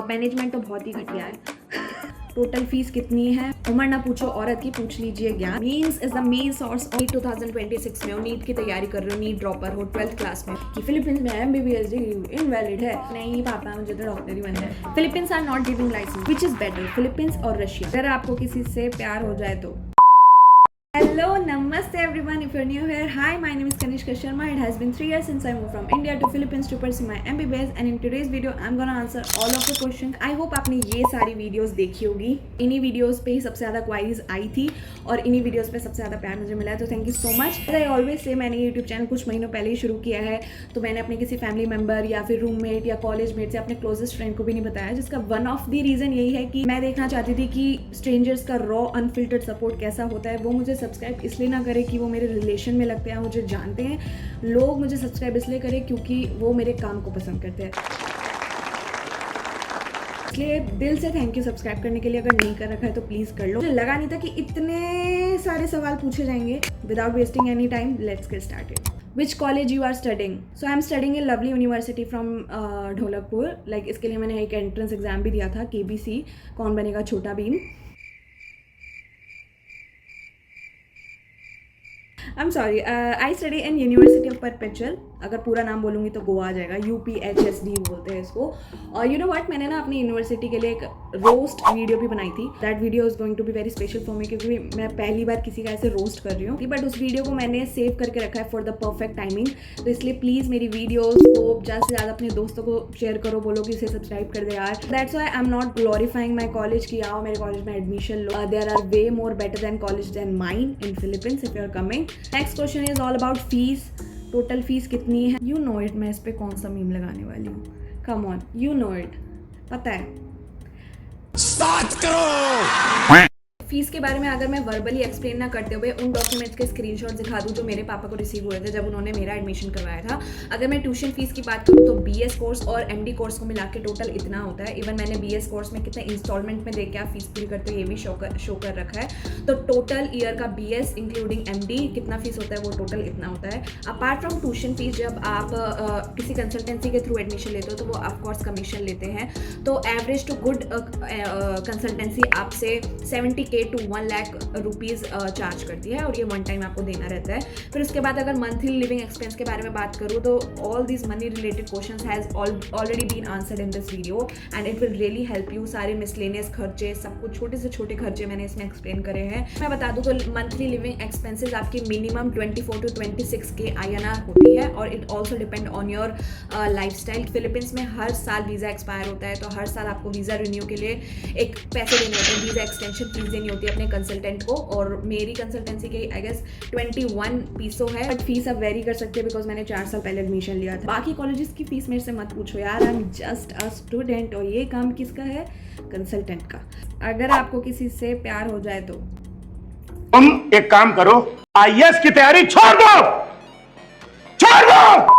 Management तो बहुत ही घटिया है। टोटल फीस कितनी है? उम्र ना पूछो औरत की, पूछ लीजिए ज्ञान। Means is the main source of 2026 में नीट की तैयारी कर रहे हो, नीट ड्रॉपर हो 12th क्लास में, कि फिलीपींस में MBBS डिग्री इनवैलिड है। नहीं पापा, मुझे तो डॉक्टर ही बनना है। Philippines are not giving licence, which is better, Philippines और रशिया? अगर आपको किसी से प्यार हो जाए तो। Hello, Namaste everyone. If you're new here, hi, my name is Kanishka Sharma. It has been 3 years since I moved from India to Philippines to pursue my MBBS, and in today's video, I'm gonna answer all of the questions. I hope आपने ये सारी videos देखी होगी। इन्हीं videos पे ही सबसे ज़्यादा queries आई थी और इन्हीं वीडियोस पे सबसे ज़्यादा प्यार मुझे मिला है, तो thank you so much. I always say मैंने यूट्यूब चैनल कुछ महीनों पहले ही शुरू किया है, तो मैंने अपने किसी फैमिली मेम्बर या फिर रूममेट या कॉलेज मेट से अपने क्लोजेस्ट फ्रेंड को भी नहीं बताया, जिसका वन ऑफ द रीज़न यही है कि मैं देखना चाहती थी कि स्ट्रेंजर्स का रॉ अनफिल्टर्ड सपोर्ट कैसा होता है। वो मुझे सब्सक्राइब इसलिए ना करे कि वो मेरे रिलेशन में लगते हैं, मुझे जानते हैं। लोग मुझे सब्सक्राइब इसलिए करें क्योंकि वो मेरे काम को पसंद करते हैं। इसलिए दिल से थैंक यू सब्सक्राइब करने के लिए। अगर नहीं कर रखा है तो प्लीज़ कर लो। मुझे लगा नहीं था कि इतने सारे सवाल पूछे जाएंगे। Without wasting any time, let's get started. Which college you are studying? So I'm studying in Lovely University from Dholakpur. Like इसके लिए मैंने एक एंट्रेंस एग्जाम भी दिया था, KBC, कौन बनेगा छोटा Bhim. I'm sorry, I study in University of Perpetual। अगर पूरा नाम बोलूँगी तो गोवा आ जाएगा, UPHSD बोलते हैं इसको। और यू नो व्हाट, मैंने ना अपनी यूनिवर्सिटी के लिए एक रोस्ट वीडियो भी बनाई थी। That video is going to be very special for me, क्योंकि मैं पहली बार किसी का ऐसे रोस्ट कर रही हूँ। बट उस वीडियो को मैंने सेव करके रखा है फॉर द परफेक्ट टाइमिंग। तो इसलिए प्लीज़ मेरी वीडियोज़ को ज़्यादा से ज़्यादा अपने दोस्तों को शेयर करो, बोलो कि इसे सब्सक्राइब कर दे यार। That's why I am not glorifying my college कि आओ मेरे कॉलेज में एडमिशन लो। There are way more better than college than mine in Philippines if you are coming. Next question is all about fees. Total fees कितनी है? You know it. मैं इस पर कौन सा मीम लगाने वाली हूँ? Come on, you know it, पता है। स्टार्ट करो। फीस के बारे में अगर मैं वर्बली एक्सप्लेन ना करते हुए उन डॉक्यूमेंट्स के स्क्रीनशॉट दिखा दूं जो मेरे पापा को रिसीव हुए थे जब उन्होंने मेरा एडमिशन करवाया था। अगर मैं ट्यूशन फीस की बात करूं तो BS कोर्स और MD कोर्स को मिला के टोटल इतना होता है। इवन मैंने BS कोर्स में कितने इंस्टॉलमेंट में देके आप फीस पूरी करते हो ये भी शो कर रखा है। तो टोटल ईयर का BS इंक्लूडिंग MD कितना फीस होता है वो टोटल इतना होता है। अपार्ट फ्रॉम ट्यूशन फीस, जब आप किसी कंसल्टेंसी के थ्रू एडमिशन लेते हो तो वो ऑफकोर्स कमीशन लेते हैं। तो एवरेज टू गुड कंसल्टेंसी आपसे 70K to 1 lakh rupees charge करती है और ये वन टाइम आपको देना रहता है। फिर उसके बाद अगर मंथली लिविंग एक्सपेंस के बारे में बात करूँ तो all this money related questions has already been answered in this video and it will really help you. सारे मिसलेनियस खर्चे, सब कुछ छोटे से छोटे खर्चे मैंने इसमें एक्सप्लेन करे हैं। मैं बता दूँ तो मंथली लिविंग एक्सपेंसेस आपकी मिनिमम 24 to 26K INR होती है और it also depend on your life style. Philippines में हर साल वीज़ा एक्सपायर होता है, तो हर साल आपको वीज़ा रिन्यू के लिए एक पैसे देने होते हैं, वीज़ा एक्सटेंशन फीस देनी होती है अपने कंसल्टेंट को। और मेरी कंसल्टेंसी की आई गेस 21 पीसो है, बट फीस आप वेरी कर सकते हैं बिकॉज मैंने 4 साल पहले एडमिशन लिया था। बाकी कॉलेजेस की फीस मेरे से मत पूछो यार, I am just a student. और ये काम किसका है? कंसल्टेंट का। अगर आपको किसी से प्यार हो जाए तो तुम एक काम करो, IAS की तैयारी छोड़ दो, छोड़ दो।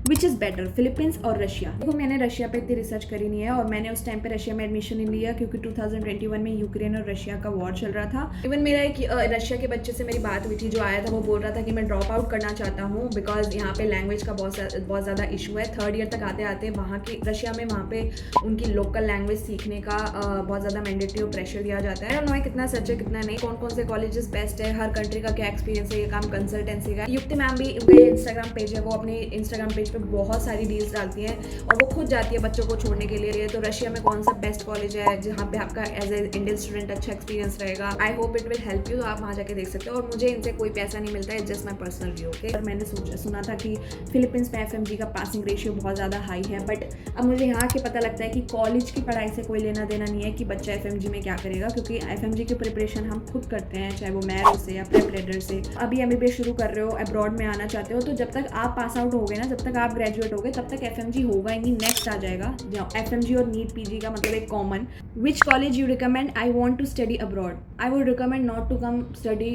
विच इज़ बेटर, फिलीपींस और रशिया? देखो मैंने रशिया पे इतनी रिसर्च करी नहीं है और मैंने उस टाइम पे रशिया में एडमिशन नहीं लिया क्योंकि 2021 में यूक्रेन और रशिया का वॉर चल रहा था। इवन मेरा एक रशिया के बच्चे से मेरी बात हुई थी जो आया था, वो बोल रहा था कि मैं ड्रॉप आउट करना चाहता हूँ बिकॉज यहाँ पे लैंग्वेज का बहुत ज़्यादा इशू है। 3rd ईयर तक आते आते वहाँ की रशिया में वहाँ पे उनकी लोकल लैंग्वेज सीखने का बहुत ज़्यादा मैंडेटरी और प्रेशर दिया जाता है। और कितना सच है कितना नहीं, कौन कौन से कॉलेजेस बेस्ट है, हर कंट्री का क्या एक्सपीरियंस है, ये काम कंसल्टेंसी का। युक्ति मैम भी, उनका इंस्टाग्राम पेज है, वो अपने इंस्टाग्राम पेज पर बहुत सारी रील्स डालती हैं और वो खुद जाती है बच्चों को छोड़ने के लिए। तो रशिया में कौन सा बेस्ट कॉलेज है जहाँ पे आपका एज ए इंडियन स्टूडेंट अच्छा एक्सपीरियंस रहेगा। आई hope it will help you. आप वहाँ जाके देख सकते हो और मुझे इनसे कोई पैसा नहीं मिलता है, just my personal view. Okay, और मैंने सुना था कि फिलीपींस में FMG का पासिंग रेशियो बहुत ज़्यादा हाई है, बट अब मुझे यहाँ के पता लगता है कि कॉलेज की पढ़ाई से कोई लेना देना नहीं है कि बच्चा FMG में क्या करेगा, क्योंकि FMG की प्रिपरेशन हम खुद करते हैं, चाहे वो मैरो से या प्रेप लीडर से। अभी MBBS शुरू कर रहे हो, अब्रॉड में आना चाहते हो, तो जब तक आप पास आउट हो गए ना, जब तक आप ग्रेजुएट हो गए, तब तक FMG होगा ही नहीं। नेक्स्ट आ जाएगा FMG और नीट PG का मतलब एक common. Which college you recommend? I want to study abroad. I would recommend not to come study.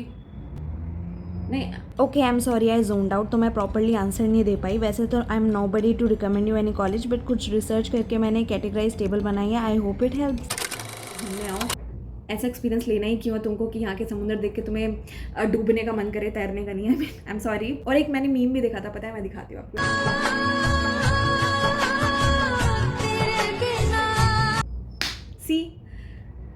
नहीं, okay, I am sorry, I zoned out, तो मैं प्रॉपरली आंसर नहीं दे पाई। वैसे तो I am nobody to recommend you any college, but कुछ research करके मैंने कैटेगराइज टेबल बनाई है। I hope it helps. ऐसा एक्सपीरियंस लेना ही क्यों है तुमको कि यहाँ के समुद्र देख के तुम्हें डूबने का मन करे, तैरने का नहीं है। आई एम सॉरी। और एक मैंने मीम भी देखा था, पता है, मैं दिखाती हूँ आपको।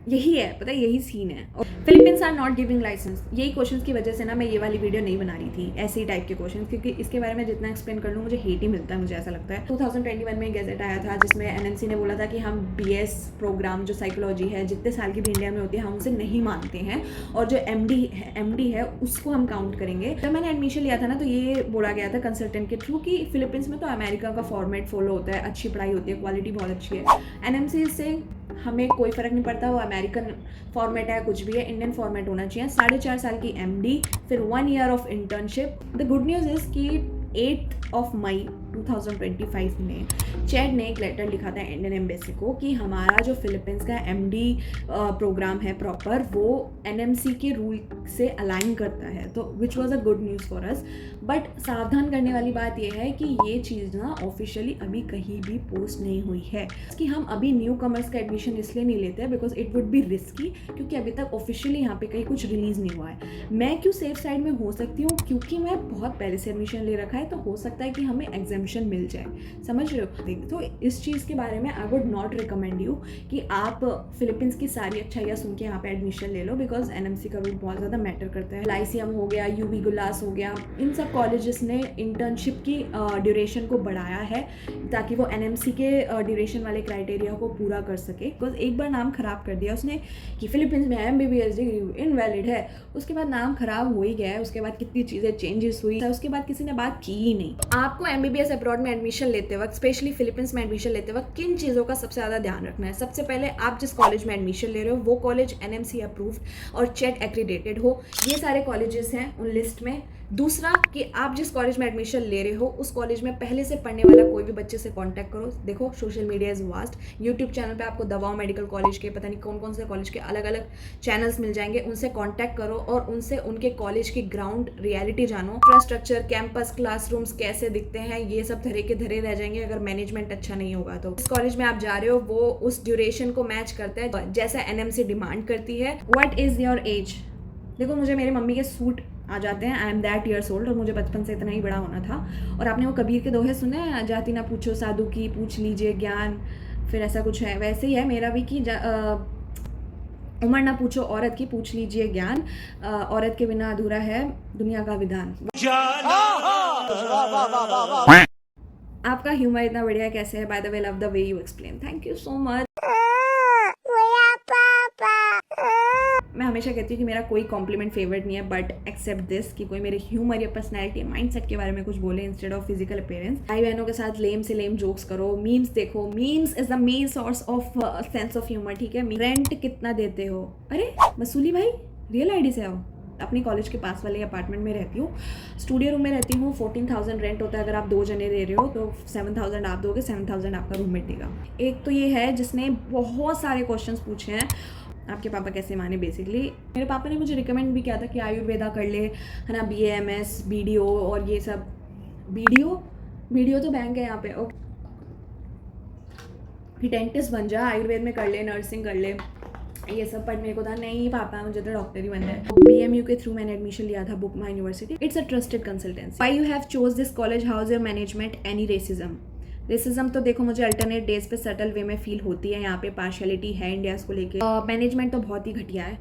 यही है, पता है, यही सीन है। और Philippines are not giving licence, यही क्वेश्चंस की वजह से ना मैं ये वाली वीडियो नहीं बना रही थी, ऐसे ही टाइप के क्वेश्चंस, क्योंकि इसके बारे में जितना एक्सप्लेन कर लूँ मुझे हेट ही मिलता है, मुझे ऐसा लगता है। 2021 में गैजेट आया था जिसमें एनएमसी ने बोला था कि हम BS प्रोग्राम जो साइकोलॉजी है जितने साल की भी इंडिया में होती है हम उसे नहीं मानते हैं, और जो MD है उसको हम काउंट करेंगे। जब मैंने एडमिशन लिया था ना तो ये बोला गया था कंसल्टेंट के थ्रू कि फिलीपींस में तो अमेरिका का फॉर्मेट फॉलो होता है, अच्छी पढ़ाई होती है, क्वालिटी बहुत अच्छी है। एनएमसी से हमें कोई फ़र्क नहीं पड़ता, वो अमेरिकन फॉर्मेट है कुछ भी है, इंडियन फॉर्मेट होना चाहिए। 4.5 साल की MD, फिर 1 year of internship. The good news is कि 8 मई 2025 में चैड ने एक लेटर लिखा था इंडियन एम्बेसी को कि हमारा जो फिलीपींस का MD प्रोग्राम है प्रॉपर वो NMC के रूल से अलाइन करता है, तो which was a good news for us. But सावधान करने वाली बात यह है कि ये चीज़ ना ऑफिशियली अभी कहीं भी पोस्ट नहीं हुई है कि हम अभी न्यू कमर्स का एडमिशन इसलिए नहीं लेते हैं because it would be risky, क्योंकि अभी तक ऑफिशियली यहाँ पे कहीं कुछ रिलीज़ नहीं हुआ है। मैं क्यों सेफ साइड में हो सकती हूँ, क्योंकि मैं बहुत पहले से एडमिशन ले रखा है, तो हो सकता है कि हमें एग्जामिशन मिल जाए, समझ रहे हो। तो इस चीज़ के बारे में I would not recommend you कि आप फिलीपींस की सारी अच्छाइयाँ सुन के यहाँ पे एडमिशन ले लो, बिकॉज NMC का रूल बहुत ज़्यादा मैटर करता है। LICM हो गया, UB गुलास हो गया, इन सब कॉलेजेस ने इंटर्नशिप की ड्यूरेशन को बढ़ाया है ताकि वो NMC के ड्यूरेशन वाले क्राइटेरिया को पूरा कर सके। बिकॉज एक बार नाम खराब कर दिया उसने कि फिलीपींस में MBBS डिग्री इनवैलिड है, उसके बाद नाम खराब हो ही गया है, उसके बाद कितनी चीज़ें चेंजेस हुई, उसके बाद किसी ने बात की ही नहीं। आपको MBBS अब्रॉड में एडमिशन लेते वक्त, स्पेशली फिलीपींस में एडमिशन लेते वक्त किन चीज़ों का सबसे ज़्यादा ध्यान रखना है? सबसे पहले आप जिस कॉलेज में एडमिशन ले रहे हो वो कॉलेज NMC अप्रूव्ड और चेट एक्रीडेटेड हो, ये सारे कॉलेजेस हैं उन लिस्ट में। दूसरा कि आप जिस कॉलेज में एडमिशन ले रहे हो उस कॉलेज में पहले से पढ़ने वाला कोई भी बच्चे से कांटेक्ट करो। देखो social media is vast, YouTube channel पे आपको दवाओं मेडिकल कॉलेज के पता नहीं कौन कौन से कॉलेज के अलग अलग चैनल्स मिल जाएंगे, उनसे कांटेक्ट करो और उनसे उनके कॉलेज की ग्राउंड रियलिटी जानो। इंफ्रास्ट्रक्चर, कैंपस, क्लासरूम्स कैसे दिखते हैं, ये सब धरे के धरे रह जाएंगे अगर मैनेजमेंट अच्छा नहीं होगा। तो इस कॉलेज में आप जा रहे हो वो उस ड्यूरेशन को मैच करता है जैसा NMC डिमांड करती है। What is your age? देखो मुझे मेरे मम्मी के सूट आ जाते हैं, I am that years old, और मुझे बचपन से इतना ही बड़ा होना था। और आपने वो कबीर के दोहे सुने हैं, जाति ना पूछो साधु की, पूछ लीजिए ज्ञान, फिर ऐसा कुछ है, वैसे ही है मेरा भी कि उम्र ना पूछो औरत की, पूछ लीजिए ज्ञान, औरत के बिना अधूरा है दुनिया का विधान। आपका ह्यूमर इतना बढ़िया कैसे है? By the way love the way you explain, thank you so much. मैं हमेशा कहती हूँ कि मेरा कोई कॉम्प्लीमेंट फेवरेट नहीं है, बट एक्सेप्ट दिस कि कोई मेरे ह्यूमर या पर्सनैलिटी माइंडसेट के बारे में कुछ बोले इंस्टेड ऑफ फिजिकल अपीयरेंस। भाई बहनों के साथ लेम से लेम जोक्स करो, मीम्स देखो, memes is the main source of sense of humour, ठीक है। रेंट कितना देते हो? अरे वसूली भाई, रियल आईडी से आओ। अपनी कॉलेज के पास वाले अपार्टमेंट में रहती हूँ, स्टूडियो रूम में रहती हूँ, 14,000 रेंट होता है। अगर आप 2 जने दे रहे हो तो 7,000 आप दोगे, 7,000 आपका रूममेट देगा। एक तो ये है जिसने बहुत सारे क्वेश्चंस पूछे हैं, आपके पापा कैसे माने। बेसिकली मेरे पापा ने मुझे रिकमेंड भी किया था कि आयुर्वेदा कर ले, है ना, BAMS, BDO और ये सब। BDO तो बैंक है यहाँ पे, ओके। डेंटिस्ट बन जा, आयुर्वेद में कर ले, नर्सिंग कर ले, ये सब। पर मेरे को था नहीं पापा, मुझे तो डॉक्टर ही बनना है। BMU के थ्रू मैंने एडमिशन लिया था, बुकमा university. It's a trusted consultancy. Why you have chose this college? How is your management? Any racism तो देखो मुझे अल्टरनेट डेज पे सटल वे में फील होती है, यहाँ पे पार्शियलिटी है इंडियाज़ को लेके। मैनेजमेंट तो बहुत ही घटिया है।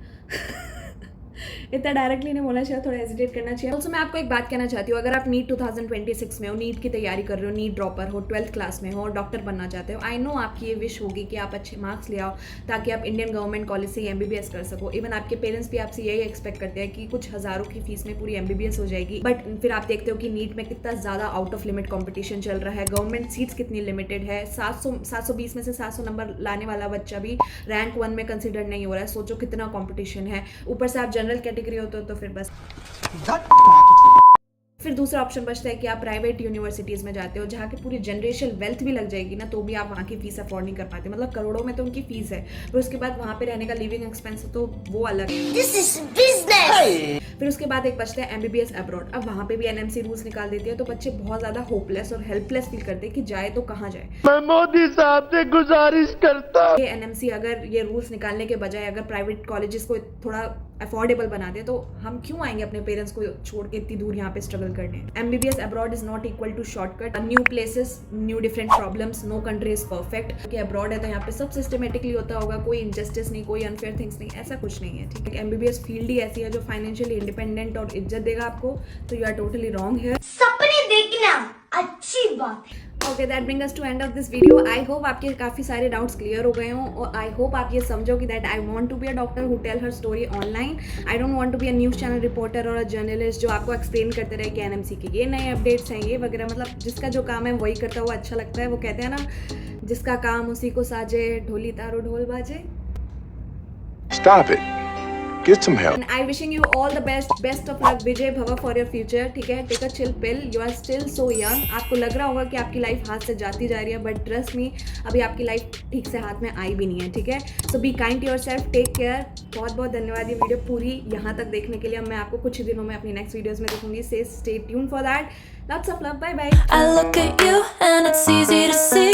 इतना डायरेक्टली नहीं बोलना चाहिए, थोड़ा हेजिटेट करना चाहिए। ऑल्सो मैं आपको एक बात कहना चाहती हूँ, अगर आप नीट 2026 में हो, नीट की तैयारी कर रहे हो, नीट ड्रॉपर हो, 12th क्लास में हो और डॉक्टर बनना चाहते हो, आई नो आपकी ये विश होगी कि आप अच्छे मार्क्स ले आओ ताकि आप इंडियन गवर्नमेंट कॉलेज से MBBS कर सको। इवन आपके पेरेंट्स भी आपसे यही एक्सपेक्ट करते हैं कि कुछ हज़ारों की फीस में पूरी MBBS हो जाएगी। बट फिर आप देखते हो कि नीट में कितना ज़्यादा आउट ऑफ लिमिट कॉम्पिटिशन चल रहा है, गवर्नमेंट सीट्स कितनी लिमिटेड है, 720 में से 700 नंबर लाने वाला बच्चा भी रैंक 1 में कंसिडर नहीं हो रहा है। सोचो कितना कॉम्पिटिशन है, ऊपर से आप जनरल कैटेगरी होते हो तो फिर बस। फिर दूसरा ऑप्शन बचता है कि आप प्राइवेट यूनिवर्सिटीज़ में जाते हो जहाँ की पूरी जनरेशन वेल्थ भी लग जाएगी ना, तो भी आप वहाँ की फीस अफोर्ड नहीं कर पाते। मतलब करोड़ों में तो उनकी फीस है, फिर उसके बाद वहाँ पे रहने का लिविंग एक्सपेंस तो वो अलग है। This is business! फिर उसके बाद एक बचता है MBBS अब्रॉड। अब वहाँ पे भी NMC रूल्स निकाल देती है, तो बच्चे बहुत ज़्यादा होपलेस और हेल्पलेस फील करते हैं कि जाए तो कहाँ जाए। मैं मोदी साहब से गुजारिश करता ये NMC अगर ये रूल्स निकालने के बजाय अगर प्राइवेट कॉलेजेस को थोड़ा अफोर्डेबल बना दे, तो हम क्यों आएंगे अपने पेरेंट्स को छोड़ के इतनी दूर यहाँ पे स्ट्रगल करने। MBBS abroad is not equal to shortcut, new places, new different problems, no country is perfect. कि अब्रॉड है तो यहाँ पे सब सिस्टमेटिकली होता होगा, कोई इनजस्टिस नहीं, कोई अनफेयर थिंग्स नहीं, ऐसा कुछ नहीं है, ठीक है। MBBS फील्ड ही ऐसी है जो फाइनेंशियली इंडिपेंडेंट और इज्जत देगा आपको, तो यू आर टोटली रॉन्ग है। सपने देखना अच्छी बात है। Okay, that bring us to end of this video. I hope आपके काफ़ी सारे डाउट्स क्लियर हो गए हों, और आई होप आप ये समझो कि that I want to be a doctor who tell her story online. I don't want to be a news channel reporter और अ जर्नलिस्ट जो आपको एक्सप्लेन करते रहे कि NMC के ये नए अपडेट्स हैं, ये वगैरह। मतलब जिसका जो काम है वही करता हुआ अच्छा लगता है। वो कहते हैं ना, जिसका काम उसी को साजे, ढोली तारो ढोल बाजे। Stop it. Get some help. And I wishing you all the best of luck, Vijay Bhava, for your future, ठीक है। Take a chill pill, you are still so young. आपको लग रहा होगा कि आपकी लाइफ हाथ से जाती जा रही है, बट ट्रस्ट मी, अभी आपकी लाइफ ठीक से हाथ में आई भी नहीं है, ठीक है। So be kind to yourself, take care. बहुत बहुत धन्यवाद ये वीडियो पूरी यहाँ तक देखने के लिए। अब मैं आपको कुछ ही दिनों में अपनी नेक्स्ट वीडियोज़ में देखूंगी। Stay tune for that. Lots of love, bye bye. I look at you and it's easy to see